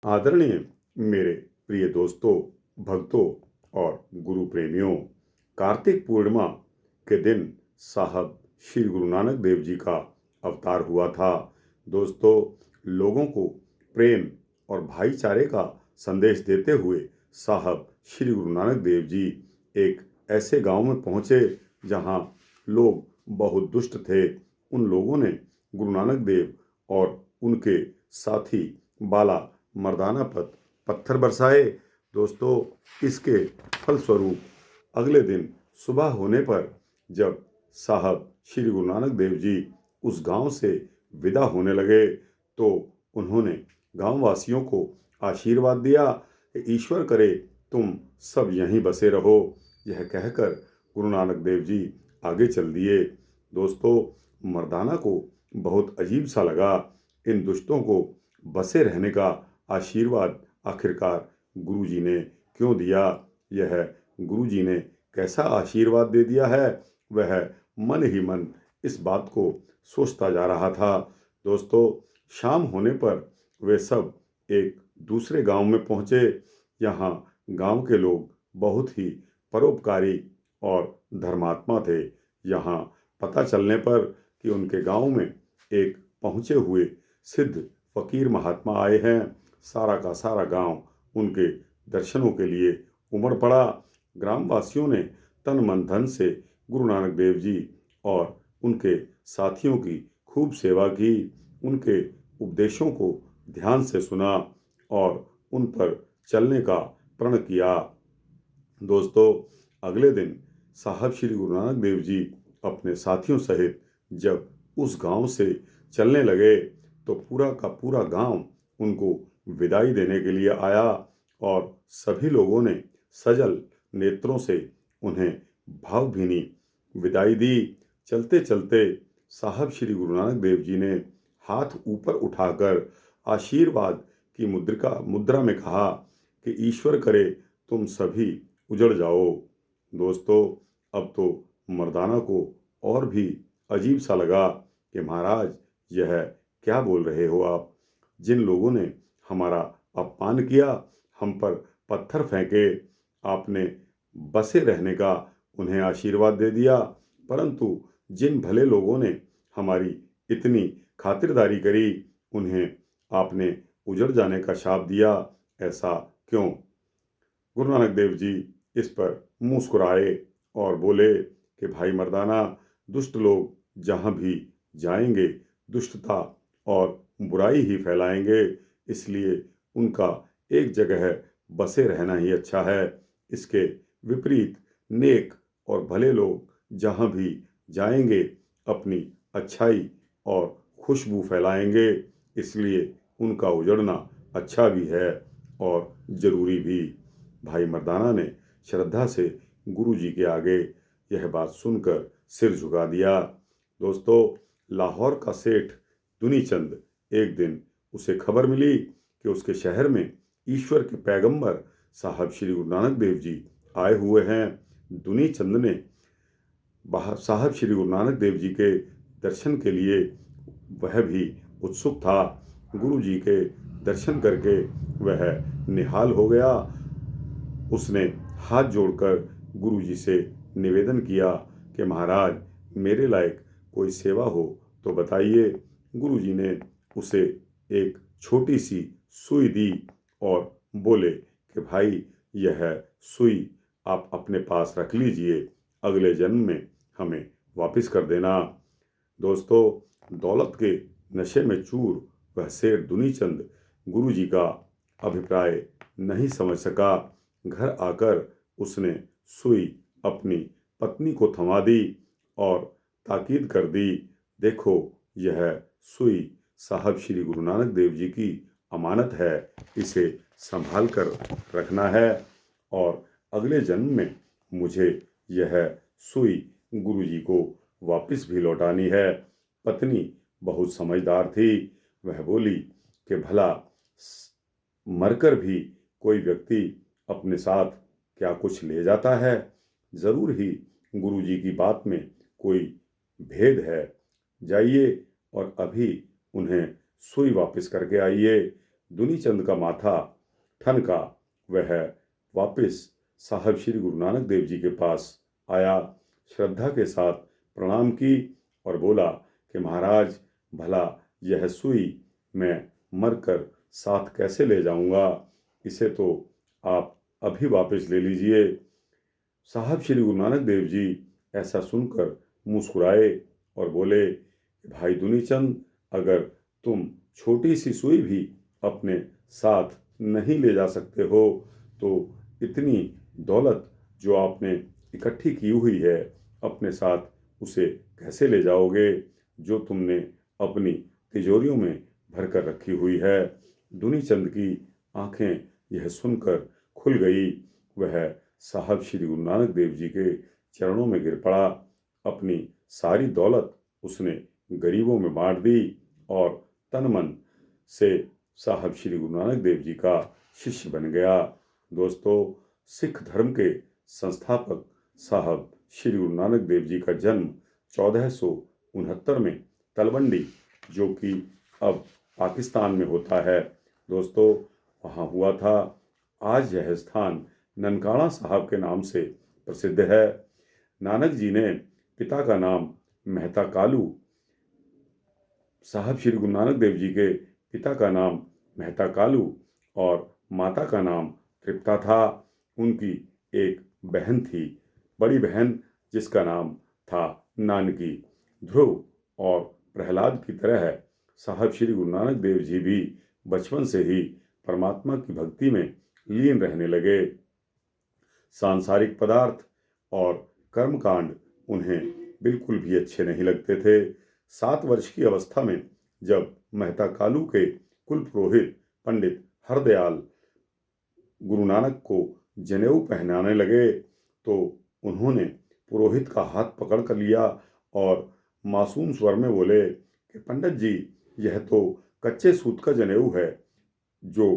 आदरणीय मेरे प्रिय दोस्तों, भक्तों और गुरु प्रेमियों, कार्तिक पूर्णिमा के दिन साहब श्री गुरु नानक देव जी का अवतार हुआ था। दोस्तों, लोगों को प्रेम और भाईचारे का संदेश देते हुए साहब श्री गुरु नानक देव जी एक ऐसे गांव में पहुंचे जहां लोग बहुत दुष्ट थे। उन लोगों ने गुरु नानक देव और उनके साथी बाला मर्दाना पत्थर बरसाए। दोस्तों, इसके फलस्वरूप अगले दिन सुबह होने पर जब साहब श्री गुरु नानक देव जी उस गांव से विदा होने लगे तो उन्होंने गांव वासियों को आशीर्वाद दिया कि ईश्वर करे तुम सब यहीं बसे रहो। यह कहकर गुरु नानक देव जी आगे चल दिए। दोस्तों, मर्दाना को बहुत अजीब सा लगा। इन दुष्टों को बसे रहने का आशीर्वाद आखिरकार गुरुजी ने क्यों दिया? यह गुरुजी ने कैसा आशीर्वाद दे दिया है? वह मन ही मन इस बात को सोचता जा रहा था। दोस्तों, शाम होने पर वे सब एक दूसरे गांव में पहुंचे। यहाँ गांव के लोग बहुत ही परोपकारी और धर्मात्मा थे। यहाँ पता चलने पर कि उनके गांव में एक पहुंचे हुए सिद्ध फकीर महात्मा आए हैं, सारा का सारा गांव उनके दर्शनों के लिए उमड़ पड़ा। ग्रामवासियों ने तन मन धन से गुरु नानक देव जी और उनके साथियों की खूब सेवा की, उनके उपदेशों को ध्यान से सुना और उन पर चलने का प्रण किया। दोस्तों, अगले दिन साहब श्री गुरु नानक देव जी अपने साथियों सहित जब उस गांव से चलने लगे तो पूरा का पूरा गांव उनको विदाई देने के लिए आया और सभी लोगों ने सजल नेत्रों से उन्हें भावभीनी विदाई दी। चलते चलते साहब श्री गुरु नानक देव जी ने हाथ ऊपर उठाकर आशीर्वाद की मुद्रा में कहा कि ईश्वर करे तुम सभी उजड़ जाओ। दोस्तों, अब तो मर्दाना को और भी अजीब सा लगा कि महाराज, यह क्या बोल रहे हो आप? जिन लोगों ने हमारा अपमान किया, हम पर पत्थर फेंके, आपने बसे रहने का उन्हें आशीर्वाद दे दिया, परंतु जिन भले लोगों ने हमारी इतनी खातिरदारी करी, उन्हें आपने उजड़ जाने का शाप दिया। ऐसा क्यों? गुरु नानक देव जी इस पर मुस्कुराए और बोले कि भाई मर्दाना, दुष्ट लोग जहाँ भी जाएंगे दुष्टता और बुराई ही फैलाएंगे, इसलिए उनका एक जगह बसे रहना ही अच्छा है। इसके विपरीत नेक और भले लोग जहाँ भी जाएंगे अपनी अच्छाई और खुशबू फैलाएंगे, इसलिए उनका उजड़ना अच्छा भी है और ज़रूरी भी। भाई मर्दाना ने श्रद्धा से गुरु जी के आगे यह बात सुनकर सिर झुका दिया। दोस्तों, लाहौर का सेठ दुनीचंद, एक दिन उसे खबर मिली कि उसके शहर में ईश्वर के पैगंबर साहब श्री गुरु नानक देव जी आए हुए हैं। दुनीचंद ने साहब श्री गुरु नानक देव जी के दर्शन के लिए वह भी उत्सुक था। गुरु जी के दर्शन करके वह निहाल हो गया। उसने हाथ जोड़कर गुरु जी से निवेदन किया कि महाराज, मेरे लायक कोई सेवा हो तो बताइए। गुरु जी ने उसे एक छोटी सी सुई दी और बोले कि भाई, यह सुई आप अपने पास रख लीजिए, अगले जन्म में हमें वापस कर देना। दोस्तों, दौलत के नशे में चूर वह शेर दुनीचंद गुरु जी का अभिप्राय नहीं समझ सका। घर आकर उसने सुई अपनी पत्नी को थमा दी और ताकीद कर दी, देखो, यह सुई साहब श्री गुरु नानक देव जी की अमानत है, इसे संभाल कर रखना है और अगले जन्म में मुझे यह सुई गुरु जी को वापस भी लौटानी है। पत्नी बहुत समझदार थी। वह बोली कि भला मरकर भी कोई व्यक्ति अपने साथ क्या कुछ ले जाता है? ज़रूर ही गुरु जी की बात में कोई भेद है। जाइए और अभी उन्हें सुई वापस करके आइए। दुनीचंद का माथा ठनका। वह वापस साहब श्री गुरु नानक देव जी के पास आया, श्रद्धा के साथ प्रणाम की और बोला कि महाराज, भला यह सुई मैं मरकर साथ कैसे ले जाऊंगा? इसे तो आप अभी वापस ले लीजिए। साहब श्री गुरु नानक देव जी ऐसा सुनकर मुस्कुराए और बोले, भाई दुनीचंद, अगर तुम छोटी सी सुई भी अपने साथ नहीं ले जा सकते हो तो इतनी दौलत जो आपने इकट्ठी की हुई है अपने साथ उसे कैसे ले जाओगे, जो तुमने अपनी तिजोरियों में भरकर रखी हुई है? दुनीचंद की आंखें यह सुनकर खुल गई। वह साहब श्री गुरु नानक देव जी के चरणों में गिर पड़ा। अपनी सारी दौलत उसने गरीबों में बांट दी और तन मन से साहब श्री गुरु नानक देव जी का शिष्य बन गया। दोस्तों, सिख धर्म के संस्थापक साहब श्री गुरु नानक देव जी का जन्म 1469 में तलवंडी, जो कि अब पाकिस्तान में होता है, दोस्तों, वहाँ हुआ था। आज यह स्थान ननकाना साहब के नाम से प्रसिद्ध है। नानक जी ने पिता का नाम मेहता कालू, साहब श्री गुरु नानक देव जी के पिता का नाम मेहता कालू और माता का नाम तृप्ता था। उनकी एक बहन थी, बड़ी बहन, जिसका नाम था नानकी। ध्रुव और प्रहलाद की तरह साहब श्री गुरु नानक देव जी भी बचपन से ही परमात्मा की भक्ति में लीन रहने लगे। सांसारिक पदार्थ और कर्मकांड उन्हें बिल्कुल भी अच्छे नहीं लगते थे। 7 वर्ष की अवस्था में जब मेहता कालू के कुल पुरोहित पंडित हरदयाल गुरु नानक को जनेऊ पहनाने लगे तो उन्होंने पुरोहित का हाथ पकड़ कर लिया और मासूम स्वर में बोले कि पंडित जी, यह तो कच्चे सूत का जनेऊ है जो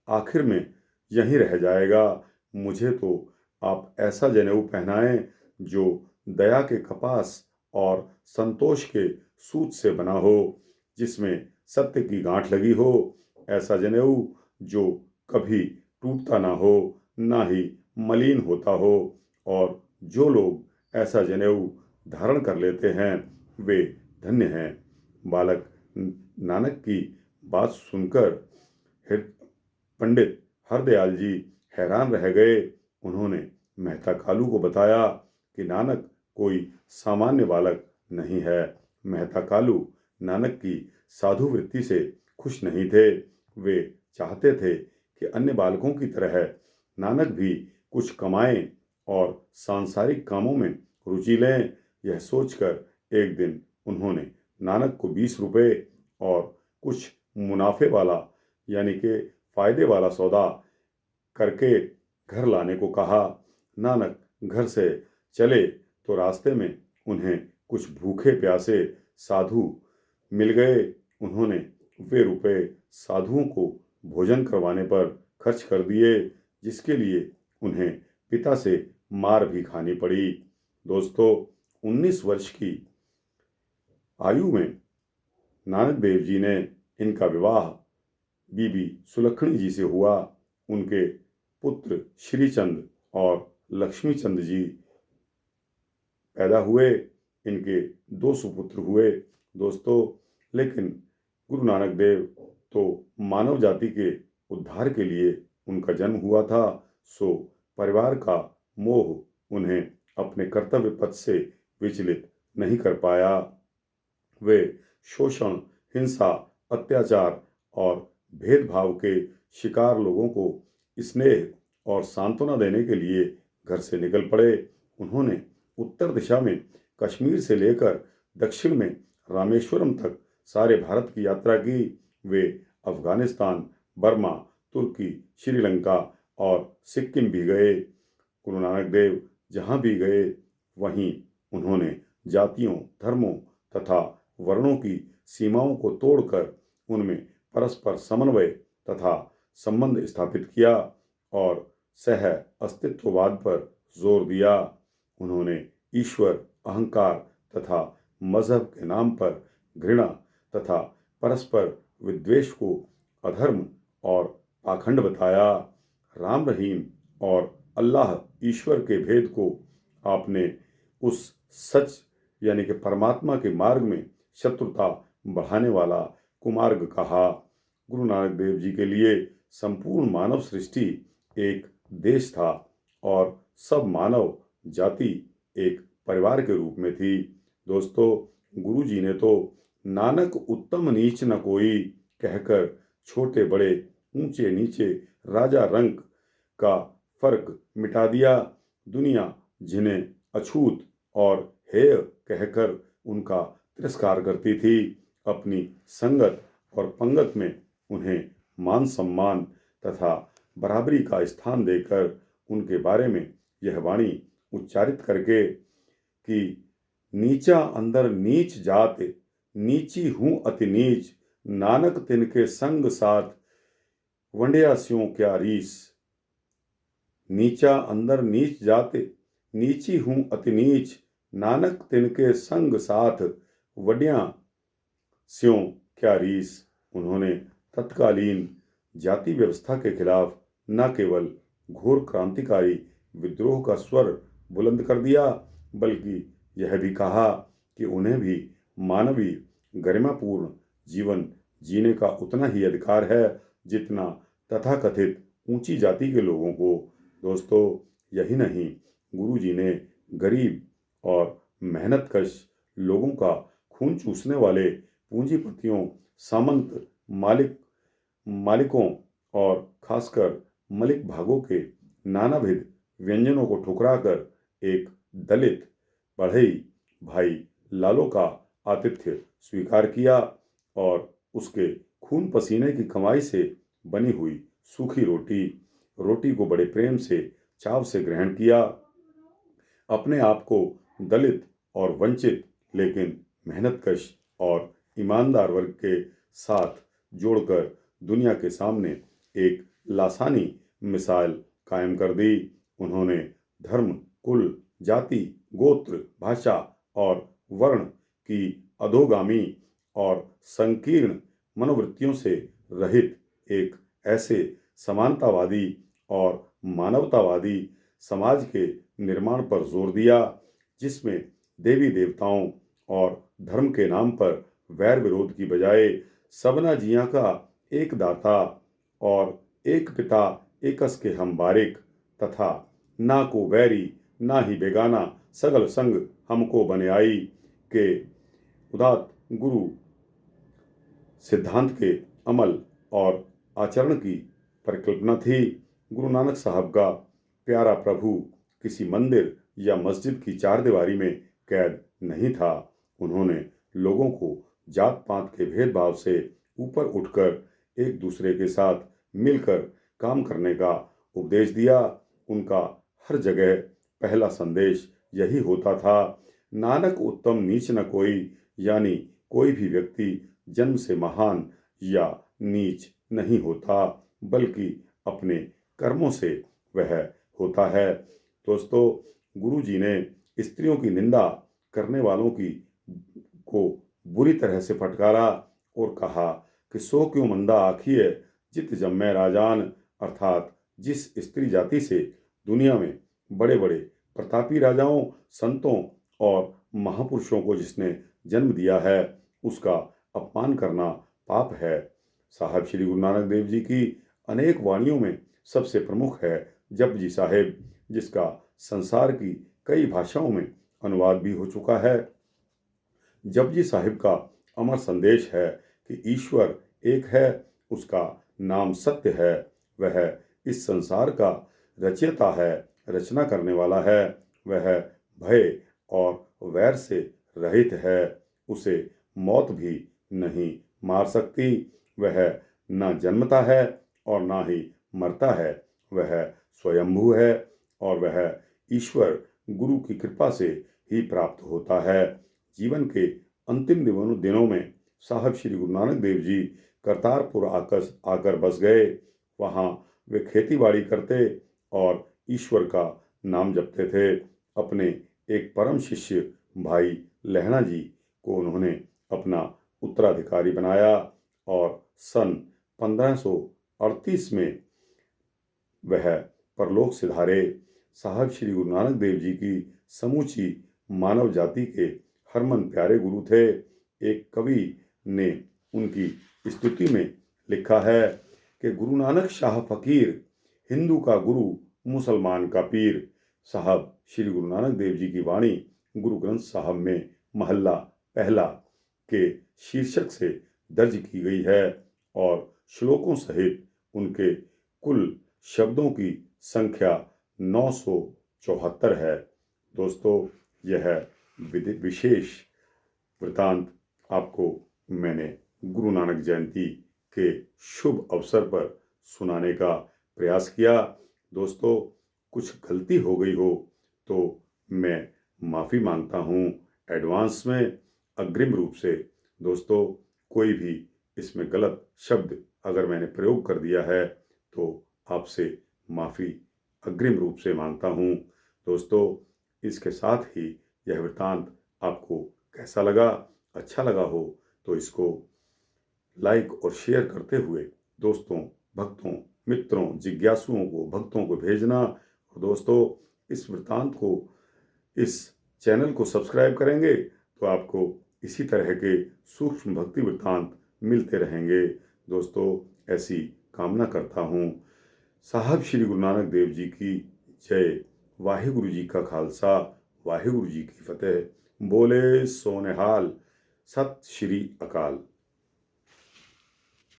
आखिर में यहीं रह जाएगा। मुझे तो आप ऐसा जनेऊ पहनाएं जो दया के कपास और संतोष के सूत से बना हो, जिसमें सत्य की गांठ लगी हो। ऐसा जनेऊ जो कभी टूटता ना हो, ना ही मलिन होता हो। और जो लोग ऐसा जनेऊ धारण कर लेते हैं वे धन्य हैं। बालक नानक की बात सुनकर पंडित हरदयाल जी हैरान रह गए। उन्होंने मेहता कालू को बताया कि नानक कोई सामान्य बालक नहीं है। मेहता कालू नानक की साधु वृत्ति से खुश नहीं थे। वे चाहते थे कि अन्य बालकों की तरह नानक भी कुछ कमाएं और सांसारिक कामों में रुचि लें। यह सोचकर एक दिन उन्होंने नानक को 20 रुपए और कुछ मुनाफे वाला यानी कि फायदे वाला सौदा करके घर लाने को कहा। नानक घर से चले तो रास्ते में उन्हें कुछ भूखे प्यासे साधु मिल गए। उन्होंने वे रुपए साधुओं को भोजन करवाने पर खर्च कर दिए, जिसके लिए उन्हें पिता से मार भी खानी पड़ी। दोस्तों, 19 वर्ष की आयु में नानक देव जी ने इनका विवाह बीबी सुलक्षणी जी से हुआ। उनके पुत्र श्रीचंद और लक्ष्मीचंद जी पैदा हुए। इनके 2 सुपुत्र हुए। दोस्तों, लेकिन गुरु नानक देव तो मानव जाति के उद्धार के लिए उनका जन्म हुआ था, सो परिवार का मोह उन्हें अपने कर्तव्य पथ से विचलित नहीं कर पाया। वे शोषण, हिंसा, अत्याचार और भेदभाव के शिकार लोगों को स्नेह और सांत्वना देने के लिए घर से निकल पड़े। उन्होंने उत्तर दिशा में कश्मीर से लेकर दक्षिण में रामेश्वरम तक सारे भारत की यात्रा की। वे अफगानिस्तान, बर्मा, तुर्की, श्रीलंका और सिक्किम भी गए। गुरु नानक देव जहाँ भी गए वहीं उन्होंने जातियों, धर्मों तथा वर्णों की सीमाओं को तोड़कर उनमें परस्पर समन्वय तथा संबंध स्थापित किया और सह अस्तित्ववाद पर जोर दिया। उन्होंने ईश्वर, अहंकार तथा मजहब के नाम पर घृणा तथा परस्पर विद्वेष को अधर्म और पाखंड बताया। राम रहीम और अल्लाह ईश्वर के भेद को आपने उस सच यानी कि परमात्मा के मार्ग में शत्रुता बढ़ाने वाला कुमार्ग कहा। गुरु नानक देव जी के लिए संपूर्ण मानव सृष्टि एक देश था और सब मानव जाति एक परिवार के रूप में थी। दोस्तों, गुरु जी ने तो नानक उत्तम नीच न कोई कहकर छोटे बड़े ऊंचे नीचे राजा रंक का फर्क मिटा दिया। दुनिया जिन्हें अछूत और हेय कहकर उनका तिरस्कार करती थी, अपनी संगत और पंगत में उन्हें मान सम्मान तथा बराबरी का स्थान देकर उनके बारे में यह वाणी उच्चारित करके कि नीचा अंदर नीच जात, नीची हूँ अति नीच, नानक तिनके संग साथ, वंड्या स्यों क्या रीस। नीचा अंदर नीच जाते, नीची हूँ अति नीच, नानक तिनके संग साथ, वड्या स्यों क्या रीस। उन्होंने तत्कालीन जाति व्यवस्था के खिलाफ न केवल घोर क्रांतिकारी विद्रोह का स्वर बुलंद कर दिया, बल्कि यह भी कहा कि उन्हें भी मानवीय गरिमापूर्ण जीवन जीने का उतना ही अधिकार है जितना तथाकथित ऊंची जाति के लोगों को। दोस्तों, यही नहीं, गुरु जी ने गरीब और मेहनतकश लोगों का खून चूसने वाले पूंजीपतियों, सामंत, मालिकों और खासकर मलिक भागों के नानाविध व्यंजनों को ठुकराकर एक दलित बढ़ई भाई लालो का आतिथ्य स्वीकार किया और उसके खून पसीने की कमाई से बनी हुई सूखी रोटी को बड़े प्रेम से चाव से ग्रहण किया। अपने आप को दलित और वंचित लेकिन मेहनतकश और ईमानदार वर्ग के साथ जोड़कर दुनिया के सामने एक लासानी मिसाल कायम कर दी। उन्होंने धर्म, कुल, जाति, गोत्र, भाषा और वर्ण की अधोगामी और संकीर्ण मनोवृत्तियों से रहित एक ऐसे समानतावादी और मानवतावादी समाज के निर्माण पर जोर दिया जिसमें देवी देवताओं और धर्म के नाम पर वैर विरोध की बजाय सबना जिया का एक दाता और एक पिता एकस के हम बारिक तथा ना को वैरी ना ही बेगाना सगल संग हमको बने आई के उदात्त गुरु सिद्धांत के अमल और आचरण की परिकल्पना थी। गुरु नानक साहब का प्यारा प्रभु किसी मंदिर या मस्जिद की चारदीवारी में कैद नहीं था। उन्होंने लोगों को जात पात के भेदभाव से ऊपर उठकर एक दूसरे के साथ मिलकर काम करने का उपदेश दिया। उनका हर जगह पहला संदेश यही होता था, नानक उत्तम नीच न कोई, यानी कोई भी व्यक्ति जन्म से महान या नीच नहीं होता, बल्कि अपने कर्मों से वह होता है। दोस्तों, गुरु जी ने स्त्रियों की निंदा करने वालों को बुरी तरह से फटकारा और कहा कि सो क्यों मंदा आखिए जित जम्मै राजान, अर्थात जिस स्त्री जाति से दुनिया में बड़े बड़े प्रतापी राजाओं, संतों और महापुरुषों को जिसने जन्म दिया है, उसका अपमान करना पाप है। साहब श्री गुरु नानक देव जी की अनेक वाणियों में सबसे प्रमुख है जपजी साहिब, जिसका संसार की कई भाषाओं में अनुवाद भी हो चुका है। जपजी साहिब का अमर संदेश है कि ईश्वर एक है, उसका नाम सत्य है, वह इस संसार का रचयिता है, रचना करने वाला है, वह भय और वैर से रहित है, उसे मौत भी नहीं मार सकती, वह न जन्मता है और ना ही मरता है, वह स्वयंभू है और वह ईश्वर गुरु की कृपा से ही प्राप्त होता है। जीवन के अंतिम दिनों में साहब श्री गुरु नानक देव जी करतारपुर आकर बस गए। वहाँ वे खेतीबाड़ी करते और ईश्वर का नाम जपते थे। अपने एक परम शिष्य भाई लहणा जी को उन्होंने अपना उत्तराधिकारी बनाया और सन 38 में वह परलोक सिधारे। साहब श्री गुरु नानक देव जी की समूची मानव जाति के हरमन प्यारे गुरु थे। एक कवि ने उनकी स्तुति में लिखा है कि गुरु नानक शाह फकीर, हिंदू का गुरु, मुसलमान का पीर। साहब श्री गुरु नानक देव जी की वाणी गुरु ग्रंथ साहब में महल्ला पहला के शीर्षक से दर्ज की गई है और श्लोकों सहित उनके कुल शब्दों की संख्या 974 है। दोस्तों, यह विशेष वृतांत आपको मैंने गुरु नानक जयंती के शुभ अवसर पर सुनाने का प्रयास किया। दोस्तों, कुछ गलती हो गई हो तो मैं माफ़ी मांगता हूँ एडवांस में, अग्रिम रूप से। दोस्तों, कोई भी इसमें गलत शब्द अगर मैंने प्रयोग कर दिया है तो आपसे माफ़ी अग्रिम रूप से मांगता हूँ। दोस्तों, इसके साथ ही यह वृतांत आपको कैसा लगा? अच्छा लगा हो तो इसको लाइक और शेयर करते हुए दोस्तों, भक्तों, मित्रों, जिज्ञासुओं को, भक्तों को भेजना। और दोस्तों, इस वृतांत को, इस चैनल को सब्सक्राइब करेंगे तो आपको इसी तरह के सूक्ष्म भक्ति वृतांत मिलते रहेंगे। दोस्तों, ऐसी कामना करता हूँ। साहब श्री गुरु नानक देव जी की जय। वाहिगुरु जी का खालसा, वाहिगुरु जी की फतेह। बोले सोनेहाल। सत श्री अकाल।